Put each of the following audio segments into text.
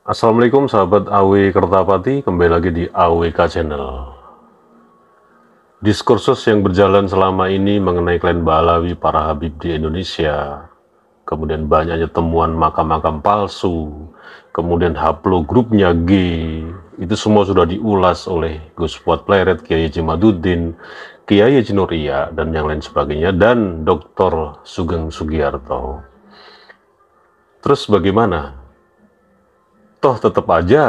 Assalamualaikum sahabat AW Kertapati, kembali lagi di AWK Channel. Diskursus yang berjalan selama ini mengenai klan Ba'alawi para Habib di Indonesia, kemudian banyaknya temuan makam-makam palsu, kemudian haplogrupnya G, itu semua sudah diulas oleh Gus Fuad Pleret, Kiai Haji Maduddin, Kiai Haji Nuria, dan yang lain sebagainya, dan Dr. Sugeng Sugiarto. Terus bagaimana? Toh tetap aja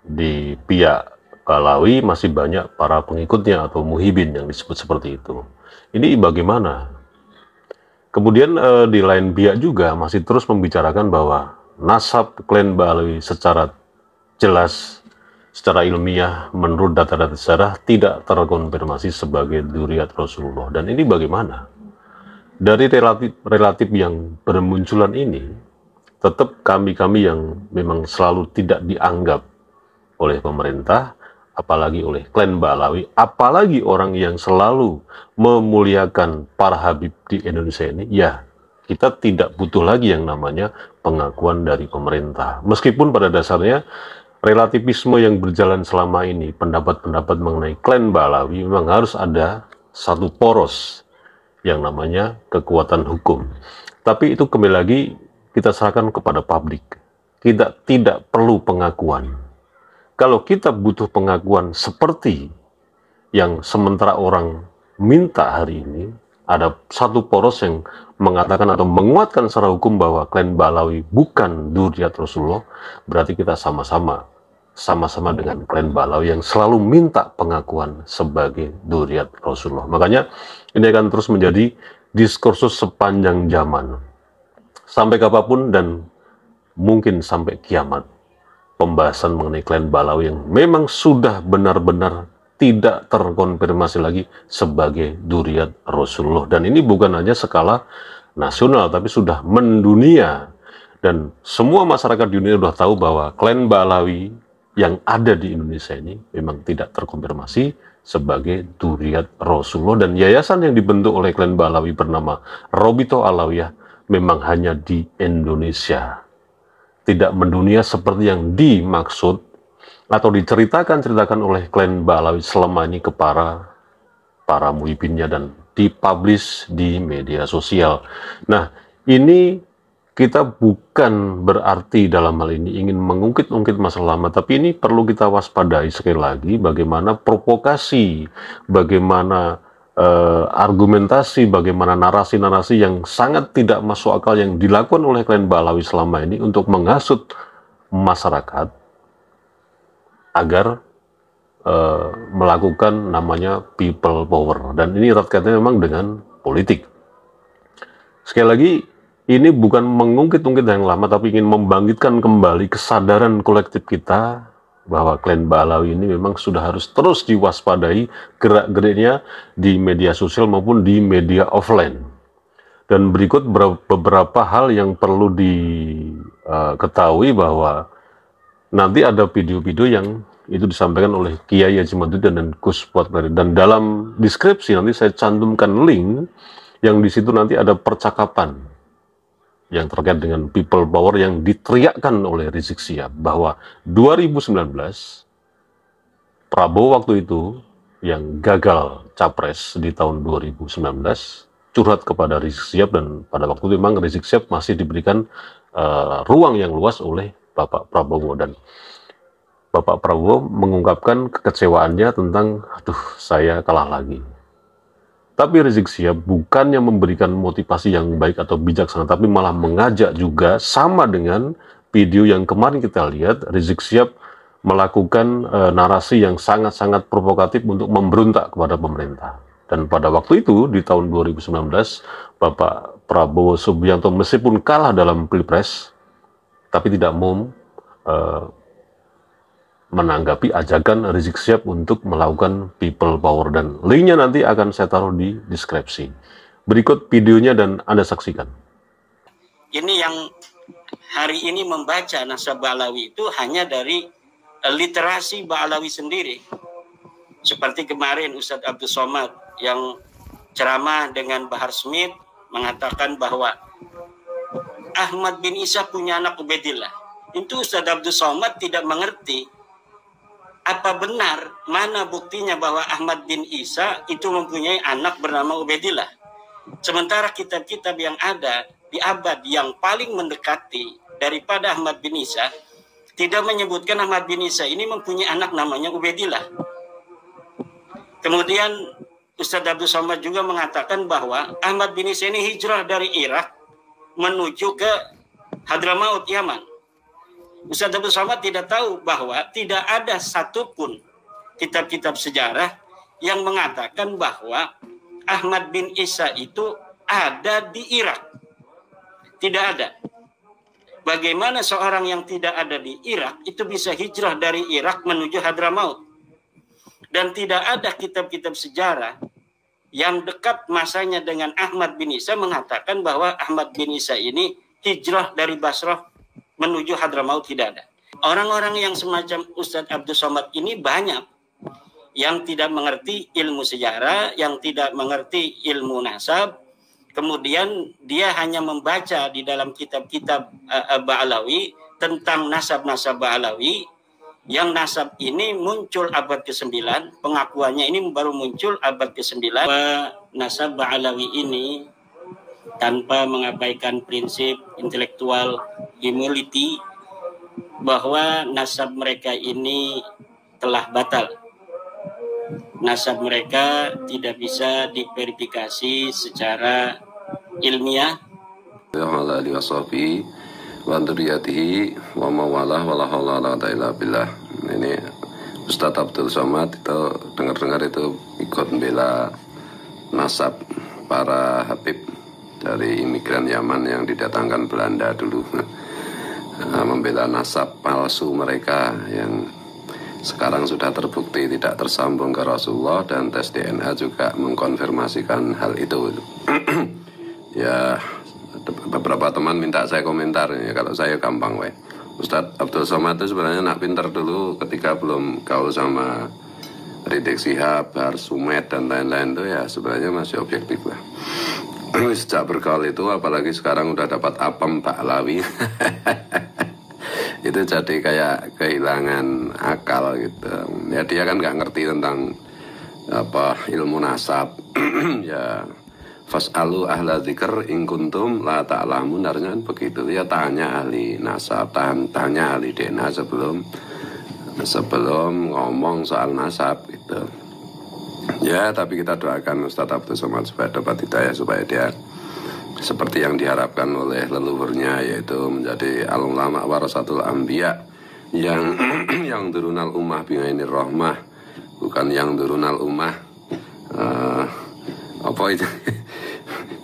di pihak Ba'alawi masih banyak para pengikutnya atau muhibin yang disebut seperti itu. Ini bagaimana? Kemudian di lain pihak juga masih terus membicarakan bahwa nasab klan Ba'alawi secara jelas, secara ilmiah menurut data-data sejarah tidak terkonfirmasi sebagai dzurriyyah Rasulullah. Dan ini bagaimana? Dari relatif yang bermunculan ini, tetap kami-kami yang memang selalu tidak dianggap oleh pemerintah, apalagi oleh klan Ba'alawi, apalagi orang yang selalu memuliakan para Habib di Indonesia ini, ya kita tidak butuh lagi yang namanya pengakuan dari pemerintah. Meskipun pada dasarnya relativisme yang berjalan selama ini, pendapat-pendapat mengenai klan Ba'alawi memang harus ada satu poros yang namanya kekuatan hukum. Tapi itu kembali lagi kita serahkan kepada publik. Kita tidak perlu pengakuan. Kalau kita butuh pengakuan seperti yang sementara orang minta hari ini, ada satu poros yang mengatakan atau menguatkan secara hukum bahwa klan Ba'alawi bukan dzurriyyah Rasulullah, berarti kita sama-sama dengan klan Ba'alawi yang selalu minta pengakuan sebagai dzurriyyah Rasulullah. Makanya ini akan terus menjadi diskursus sepanjang zaman. Sampai kapanpun dan mungkin sampai kiamat, pembahasan mengenai klan Ba'alawi yang memang sudah benar-benar tidak terkonfirmasi lagi sebagai dzurriyyah Rasulullah. Dan ini bukan hanya skala nasional, tapi sudah mendunia. Dan semua masyarakat di dunia sudah tahu bahwa klan Ba'alawi yang ada di Indonesia ini memang tidak terkonfirmasi sebagai dzurriyyah Rasulullah. Dan yayasan yang dibentuk oleh klan Ba'alawi bernama Robito Alawiyah memang hanya di Indonesia, tidak mendunia seperti yang dimaksud atau diceritakan oleh klan Ba'alawi selama ini ke para muhibinnya dan dipublish di media sosial. Nah, ini kita bukan berarti dalam hal ini ingin mengungkit-ungkit masa lama, tapi ini perlu kita waspadai sekali lagi bagaimana provokasi, bagaimana argumentasi, bagaimana narasi-narasi yang sangat tidak masuk akal yang dilakukan oleh klan Ba'alawi selama ini untuk menghasut masyarakat agar melakukan namanya people power. Dan ini erat kaitannya memang dengan politik. Sekali lagi, ini bukan mengungkit-ungkit yang lama, tapi ingin membangkitkan kembali kesadaran kolektif kita bahwa klan Ba'alawi ini memang sudah harus terus diwaspadai gerak-geriknya di media sosial maupun di media offline. Dan berikut beberapa hal yang perlu diketahui bahwa nanti ada video-video yang itu disampaikan oleh Kiai Haji Maduddin dan Gus Fuad Pleret. Dan dalam deskripsi nanti saya cantumkan link yang di situ nanti ada percakapan yang terkait dengan people power yang diteriakkan oleh Rizik Syihab bahwa 2019 Prabowo waktu itu yang gagal capres di tahun 2019 curhat kepada Rizik Syihab, dan pada waktu itu memang Rizik Syihab masih diberikan ruang yang luas oleh Bapak Prabowo, dan Bapak Prabowo mengungkapkan kekecewaannya tentang aduh saya kalah lagi. Tapi Rizik Syihab bukannya memberikan motivasi yang baik atau bijaksana, tapi malah mengajak juga, sama dengan video yang kemarin kita lihat, Rizik Syihab melakukan narasi yang sangat-sangat provokatif untuk memberontak kepada pemerintah. Dan pada waktu itu, di tahun 2019, Bapak Prabowo Subianto meskipun kalah dalam Pilpres, tapi tidak mau menanggapi ajakan Rizik Syihab untuk melakukan people power, dan linknya nanti akan saya taruh di deskripsi. Berikut videonya dan Anda saksikan. Ini yang hari ini membaca nasab Ba'alawi itu hanya dari literasi Ba'alawi sendiri. Seperti kemarin Ustadz Abdul Somad yang ceramah dengan Bahar Smith mengatakan bahwa Ahmad bin Isa punya anak Ubaidillah. Itu Ustaz Abdul Somad tidak mengerti apa benar, mana buktinya bahwa Ahmad bin Isa itu mempunyai anak bernama Ubaidillah. Sementara kitab-kitab yang ada di abad yang paling mendekati daripada Ahmad bin Isa tidak menyebutkan Ahmad bin Isa ini mempunyai anak namanya Ubaidillah. Kemudian Ustaz Abdul Somad juga mengatakan bahwa Ahmad bin Isa ini hijrah dari Irak menuju ke Hadramaut, Yaman. Ustaz Abdul Somad tidak tahu bahwa tidak ada satupun kitab-kitab sejarah yang mengatakan bahwa Ahmad bin Isa itu ada di Irak. Tidak ada. Bagaimana seorang yang tidak ada di Irak itu bisa hijrah dari Irak menuju Hadramaut? Dan tidak ada kitab-kitab sejarah yang dekat masanya dengan Ahmad bin Isa mengatakan bahwa Ahmad bin Isa ini hijrah dari Basrah menuju Hadramaut, tidak ada. Orang-orang yang semacam Ustadz Abdul Somad ini banyak yang tidak mengerti ilmu sejarah, yang tidak mengerti ilmu nasab. Kemudian dia hanya membaca di dalam kitab-kitab Ba'alawi tentang nasab-nasab Ba'alawi, yang nasab ini muncul abad ke-9, pengakuannya ini baru muncul abad ke-9. Nasab Ba'alawi ini tanpa mengabaikan prinsip intelektual humility bahwa nasab mereka ini telah batal. Nasab mereka tidak bisa diverifikasi secara ilmiah. Ini Ustadz Abdul Somad itu dengar-dengar itu ikut membela nasab para Habib dari imigran Yaman yang didatangkan Belanda dulu, membela nasab palsu mereka yang sekarang sudah terbukti tidak tersambung ke Rasulullah, dan tes DNA juga mengkonfirmasikan hal itu. Ya, beberapa teman minta saya komentar, ya kalau saya gampang weh. Ustadz Abdul Somad itu sebenarnya nak pinter dulu ketika belum gaul sama Rizik Syihab, Bahar Sumed dan lain-lain, itu ya sebenarnya masih objektif lah. Sejak bergaul itu, apalagi sekarang udah dapat apem Ba'alawi, itu jadi kayak kehilangan akal gitu. Ya dia kan nggak ngerti tentang apa ilmu nasab. Ya fas'alu ahla dzikr in kuntum la ta'lamun, harusnya kan begitu. Ya tanya ahli nasab, tanya ahli DNA sebelum ngomong soal nasab gitu. Ya, tapi kita doakan Ustadz Abdul Somad supaya dapat hidayah, supaya dia seperti yang diharapkan oleh leluhurnya, yaitu menjadi al-ulama warasatul anbiya, yang durunal ummah bingainir rahmah, bukan yang durunal ummah apa itu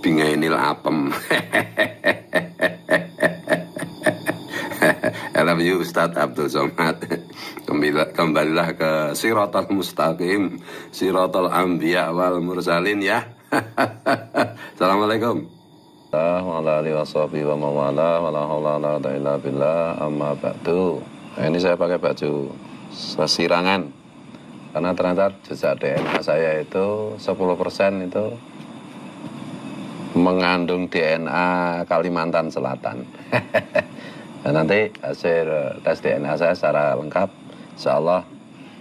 bingainil apem. I love you Ustadz Abdul Somad. Kembalilah ke Siratal Mustaqim, Siratal Anbiya wal Mursalin ya. Assalamualaikum. Ini saya pakai baju sesirangan karena ternyata jejak DNA saya itu 10% itu mengandung DNA Kalimantan Selatan. Dan nanti hasil tes DNA saya secara lengkap, insya Allah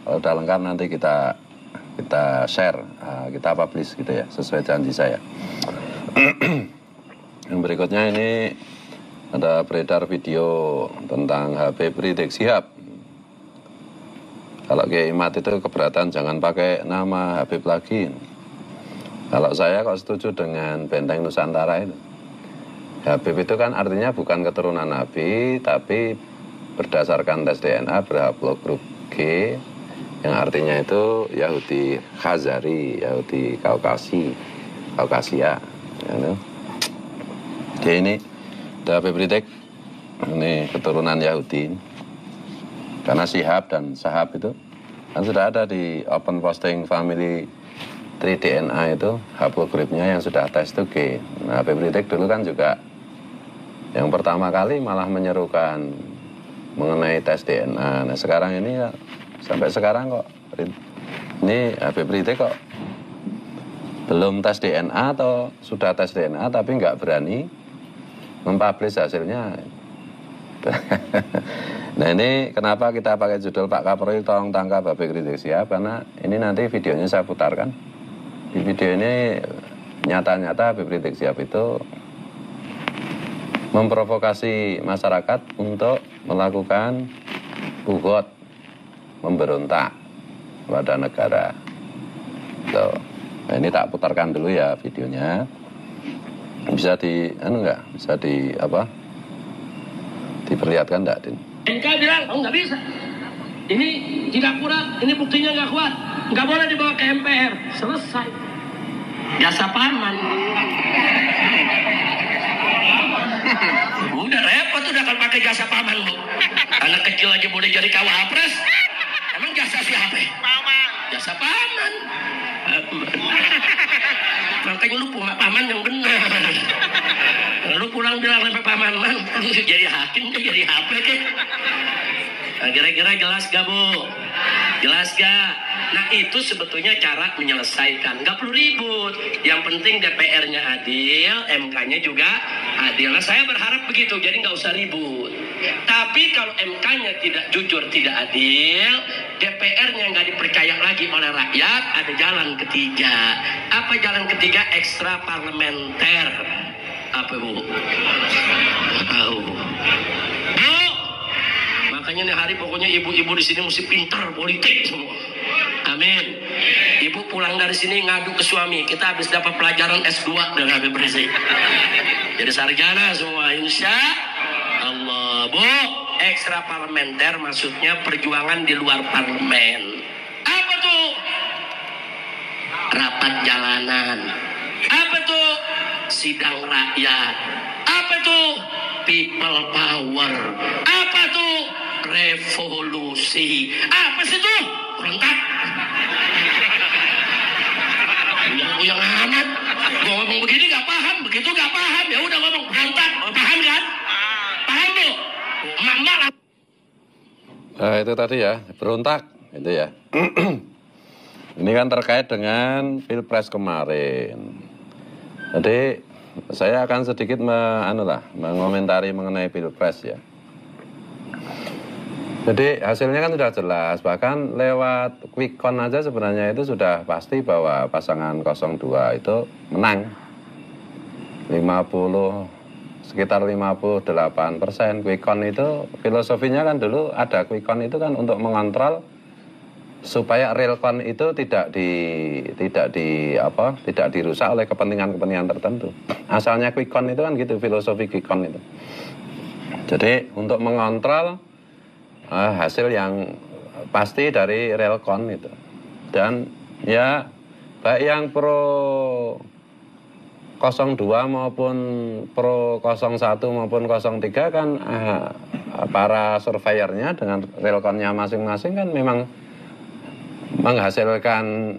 kalau udah lengkap nanti kita share, kita publish gitu ya, sesuai janji saya. Yang berikutnya ini ada beredar video tentang Habib Rizik Syihab. Kalau Kiai Mat itu keberatan jangan pakai nama Habib lagi. Kalau saya kok setuju dengan Benteng Nusantara itu. Habib itu kan artinya bukan keturunan Nabi, tapi berdasarkan tes DNA berhaplogrup G, yang artinya itu Yahudi Khazari, Yahudi Kaukasia. Ya, Jadi ini Habib Rizik ini keturunan Yahudi, karena Syihab dan Sahab itu kan sudah ada di open posting family tree DNA itu haplogrupnya yang sudah tes itu G. Nah, Habib Rizik dulu kan juga yang pertama kali malah menyerukan mengenai tes DNA. Nah sekarang ini ya, sampai sekarang kok ini Habib Rizik kok belum tes DNA atau sudah tes DNA tapi nggak berani mempublish hasilnya. Nah ini kenapa kita pakai judul Pak Kapolri tolong tangkap Habib Rizik Syihab, karena ini nanti videonya saya putarkan. Di video ini nyata-nyata Habib Rizik Syihab itu memprovokasi masyarakat untuk melakukan bugot, memberontak pada negara. Tuh. Nah, ini tak putarkan dulu ya videonya. Bisa diperlihatkan enggak, Din? MK bilang, oh nggak bisa. Ini tidak akurat, ini buktinya nggak kuat. Nggak boleh dibawa ke MPR. Selesai. Jasa paman. Udah repot, udah kan pakai jasa paman lu. Anak kecil aja boleh jadi kawapres. Emang jasa siapa? Paman. Jasa paman. Makanya lu punya paman yang benar. Lu pulang bilang sampai paman, jadi hakim, jadi HP ke? Nah, kira-kira jelas gak, Bu? Jelas gak? Nah, itu sebetulnya cara menyelesaikan. Gak perlu ribut. Yang penting DPR-nya adil, MK-nya juga adil. Nah, saya berharap begitu, jadi gak usah ribut. Tapi kalau MK-nya tidak jujur, tidak adil, DPR-nya nggak dipercaya lagi oleh rakyat, ada jalan ketiga. Apa jalan ketiga? Ekstra parlementer. Apa, Bu? Tahu. Bu, makanya nih hari pokoknya ibu-ibu di sini mesti pintar politik semua. Amin. Ibu pulang dari sini ngadu ke suami, kita habis dapat pelajaran S2 dari Habib Rizik. Jadi sarjana semua, insya Allah. Bu, ekstra parlementer maksudnya perjuangan di luar parlemen. Apa tuh? Rapat jalanan. Apa tuh? Sidang rakyat. Apa tuh? People power. Apa tuh? Revolusi. Apa sih tuh? Berontak. Yang amat. Gua ngomong begini gak paham, begitu gak paham. Ya udah ngomong berontak. Paham kan? Paham Bu? Emak-emak lah. Nah, itu tadi ya, berontak. Itu ya. Ini kan terkait dengan Pilpres kemarin. Jadi saya akan sedikit mengomentari mengenai Pilpres ya. Jadi hasilnya kan sudah jelas, bahkan lewat quick count aja sebenarnya itu sudah pasti bahwa pasangan 02 itu menang. Sekitar 58%. Quick count itu filosofinya kan dulu ada quick count itu kan untuk mengontrol supaya real count itu tidak dirusak oleh kepentingan-kepentingan tertentu. Asalnya quick count itu kan gitu, filosofi quick count itu. Jadi untuk mengontrol hasil yang pasti dari real count itu. Dan ya baik yang pro 02 maupun pro 01 maupun 03 kan para surveyornya dengan real count-nya masing-masing kan memang menghasilkan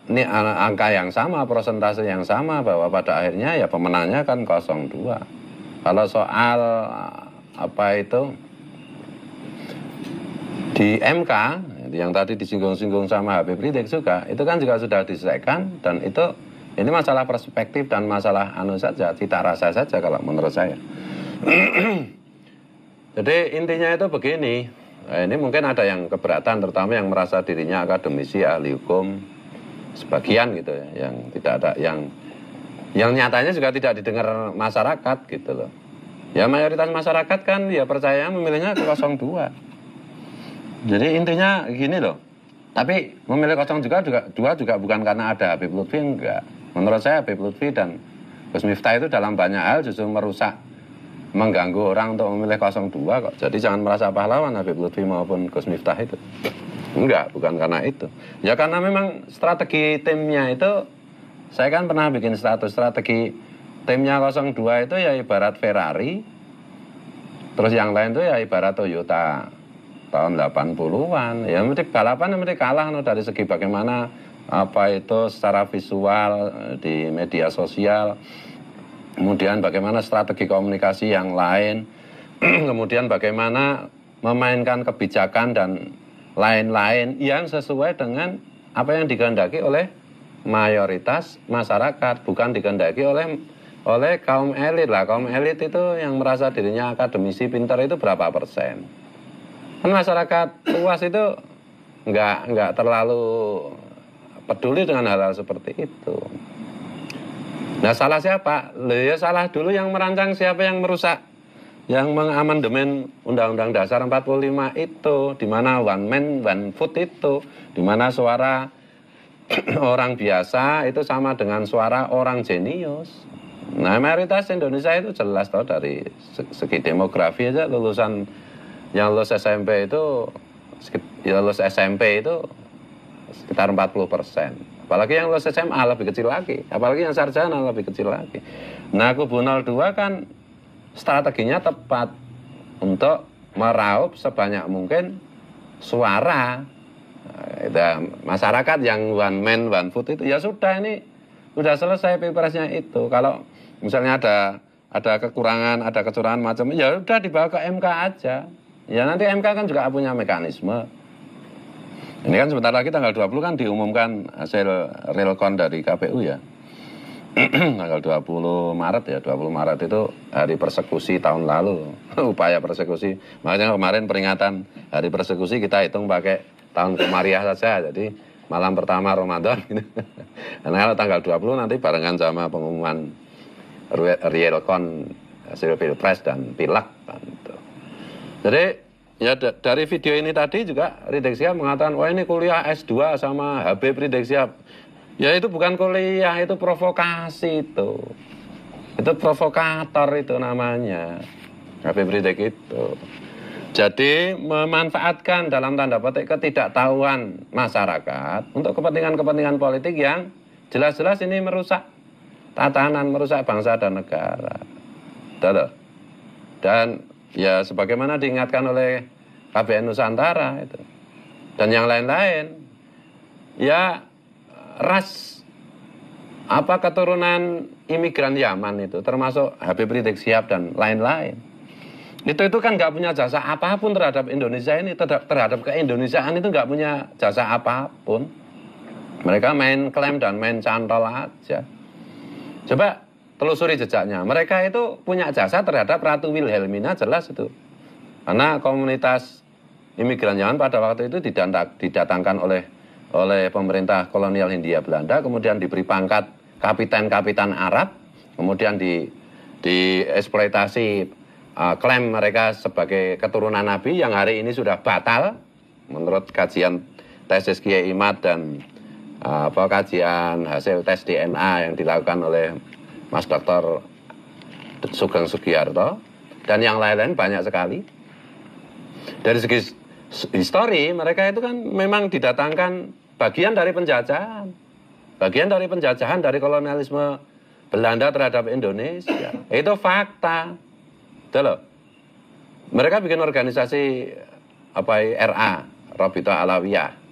ini angka yang sama, persentase yang sama, bahwa pada akhirnya ya pemenangnya kan 02. Kalau soal apa itu di MK yang tadi disinggung-singgung sama Habib Rizik juga, itu kan juga sudah diselesaikan, dan itu ini masalah perspektif dan masalah saja, cita rasa saja kalau menurut saya. Jadi intinya itu begini. Ini mungkin ada yang keberatan, terutama yang merasa dirinya akademisi, ahli hukum, sebagian gitu ya, yang tidak ada, yang nyatanya juga tidak didengar masyarakat gitu loh. Ya mayoritas masyarakat kan ya percaya memilihnya ke 02. Jadi intinya gini loh. Tapi memilih 02 juga bukan karena ada Habib Lutfi, enggak. Menurut saya Habib Lutfi dan Gus Miftah itu dalam banyak hal justru mengganggu orang untuk memilih 02 kok. Jadi jangan merasa pahlawan Habib Lutfi maupun Gus Miftah itu. Enggak, bukan karena itu. Ya karena memang strategi timnya itu, saya kan pernah bikin strategi timnya 02 itu ya ibarat Ferrari. Terus yang lain itu ya ibarat Toyota tahun 80-an. Ya mesti balapan mesti kalah dari segi bagaimana apa itu secara visual di media sosial. Kemudian bagaimana strategi komunikasi yang lain, kemudian bagaimana memainkan kebijakan dan lain-lain yang sesuai dengan apa yang dikehendaki oleh mayoritas masyarakat, bukan dikehendaki oleh oleh kaum elit lah. Kaum elit itu yang merasa dirinya akademisi pintar itu berapa persen? Kan masyarakat luas itu nggak terlalu peduli dengan hal-hal seperti itu. Nah, salah siapa? Ya salah dulu yang merancang siapa yang merusak, yang mengamandemen Undang-Undang Dasar 45 itu, di mana one man one vote itu, di mana suara orang biasa itu sama dengan suara orang jenius. Nah, mayoritas Indonesia itu jelas tau dari segi demografi aja lulusan yang lulus SMP itu sekitar 40%. Apalagi yang lulus SMA lebih kecil lagi. Apalagi yang sarjana lebih kecil lagi. Nah, kubu 02 kan strateginya tepat untuk meraup sebanyak mungkin suara. Masyarakat yang one man one vote itu ya sudah, ini sudah selesai pilpresnya itu. Kalau misalnya ada kekurangan, ada kecurangan macam, ya udah dibawa ke MK aja. Ya nanti MK kan juga punya mekanisme. Ini kan sebentar lagi tanggal 20 kan diumumkan hasil realcon dari KPU ya. Tanggal 20 Maret ya, 20 Maret itu hari persekusi tahun lalu. Upaya persekusi. Makanya kemarin peringatan hari persekusi kita hitung pakai tahun Komariah saja. Jadi malam pertama Ramadan gitu. Karena kalau tanggal 20 nanti barengan sama pengumuman realcon hasil Pilpres dan Pileg gitu. Jadi ya dari video ini tadi juga Rizik Syihab mengatakan, wah ini kuliah S2 sama Habib Rizik Syihab. Ya itu bukan kuliah, itu provokasi itu. Itu provokator itu namanya. Habib Rizik itu. Jadi memanfaatkan dalam tanda petik ketidaktahuan masyarakat untuk kepentingan-kepentingan politik yang jelas-jelas ini merusak tatanan, merusak bangsa dan negara. Betul. Dan ya sebagaimana diingatkan oleh KBN Nusantara itu dan yang lain-lain, ya ras keturunan imigran Yaman itu termasuk Habib Rizik Syihab dan lain-lain itu kan nggak punya jasa apapun terhadap Indonesia ini, terhadap keindonesiaan itu nggak punya jasa apapun. Mereka main klaim dan main cantol aja. Coba telusuri jejaknya. Mereka itu punya jasa terhadap Ratu Wilhelmina, jelas itu. Karena komunitas imigran Yaman pada waktu itu didatangkan oleh pemerintah kolonial Hindia Belanda, kemudian diberi pangkat kapitan Arab, kemudian dieksploitasi, klaim mereka sebagai keturunan Nabi yang hari ini sudah batal menurut kajian tesis Kiai Imad dan kajian hasil tes DNA yang dilakukan oleh Mas Dr. Sugeng Sugiarto dan yang lain-lain banyak sekali. Dari segi histori mereka itu kan memang didatangkan bagian dari penjajahan, dari kolonialisme Belanda terhadap Indonesia. Itu fakta. Betul loh. Mereka bikin organisasi RA, Rabita Alawiyah.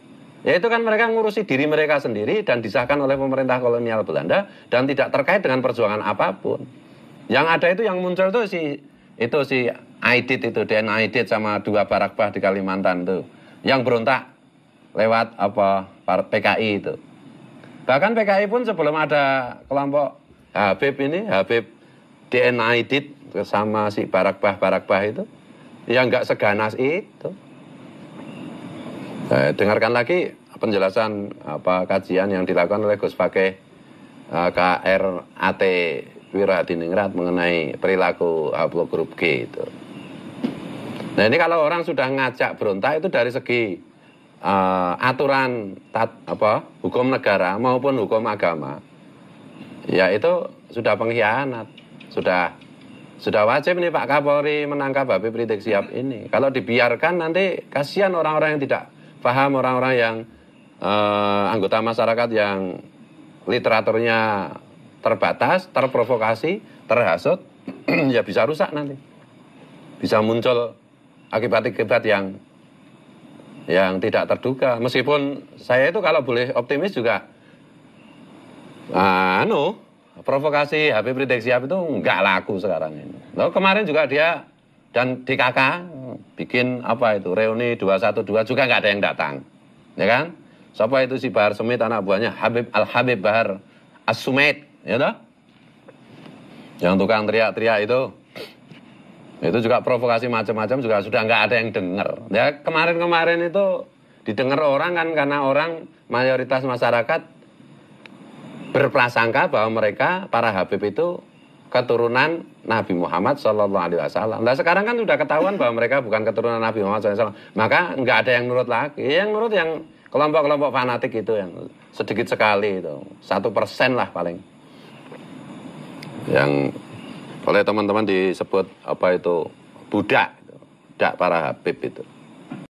Ya itu kan mereka ngurusi diri mereka sendiri dan disahkan oleh pemerintah kolonial Belanda dan tidak terkait dengan perjuangan apapun. Yang ada itu yang muncul tuh si Aidit itu, DN Aidit sama 2 barakbah di Kalimantan tuh. Yang berontak lewat PKI itu. Bahkan PKI pun sebelum ada kelompok Habib DN Aidit sama si barakbah itu ya nggak seganas itu. Dengarkan lagi penjelasan kajian yang dilakukan oleh Gus Fakih KRAT Wirohadiningrat mengenai perilaku haplogrup G itu. Nah ini kalau orang sudah ngajak berontak itu dari segi aturan hukum negara maupun hukum agama, ya itu sudah pengkhianat, sudah wajib nih Pak Kapolri menangkap Habib Rizik Syihab ini. Kalau dibiarkan nanti kasihan orang-orang yang tidak paham, orang-orang yang anggota masyarakat yang literaturnya terbatas, terprovokasi, terhasut, ya bisa rusak nanti. Bisa muncul akibat-akibat yang tidak terduga. Meskipun saya itu kalau boleh optimis juga, provokasi Habib Rizik Syihab itu nggak laku sekarang ini. Lalu kemarin juga dia dan DKK bikin reuni 212 juga nggak ada yang datang, ya kan? Siapa itu si Bahar Smith anak buahnya Habib Bahar As-Sumait, ya toh? Yang tukang teriak-teriak itu juga provokasi macam-macam juga sudah nggak ada yang dengar. Ya kemarin-kemarin itu didengar orang kan karena orang mayoritas masyarakat berprasangka bahwa mereka para Habib itu keturunan Nabi Muhammad SAW. Nah sekarang kan sudah ketahuan bahwa mereka bukan keturunan Nabi Muhammad SAW. Maka nggak ada yang nurut lagi. Yang nurut yang kelompok-kelompok fanatik itu yang sedikit sekali itu 1% lah paling. Yang oleh teman-teman disebut apa itu budak para Habib itu.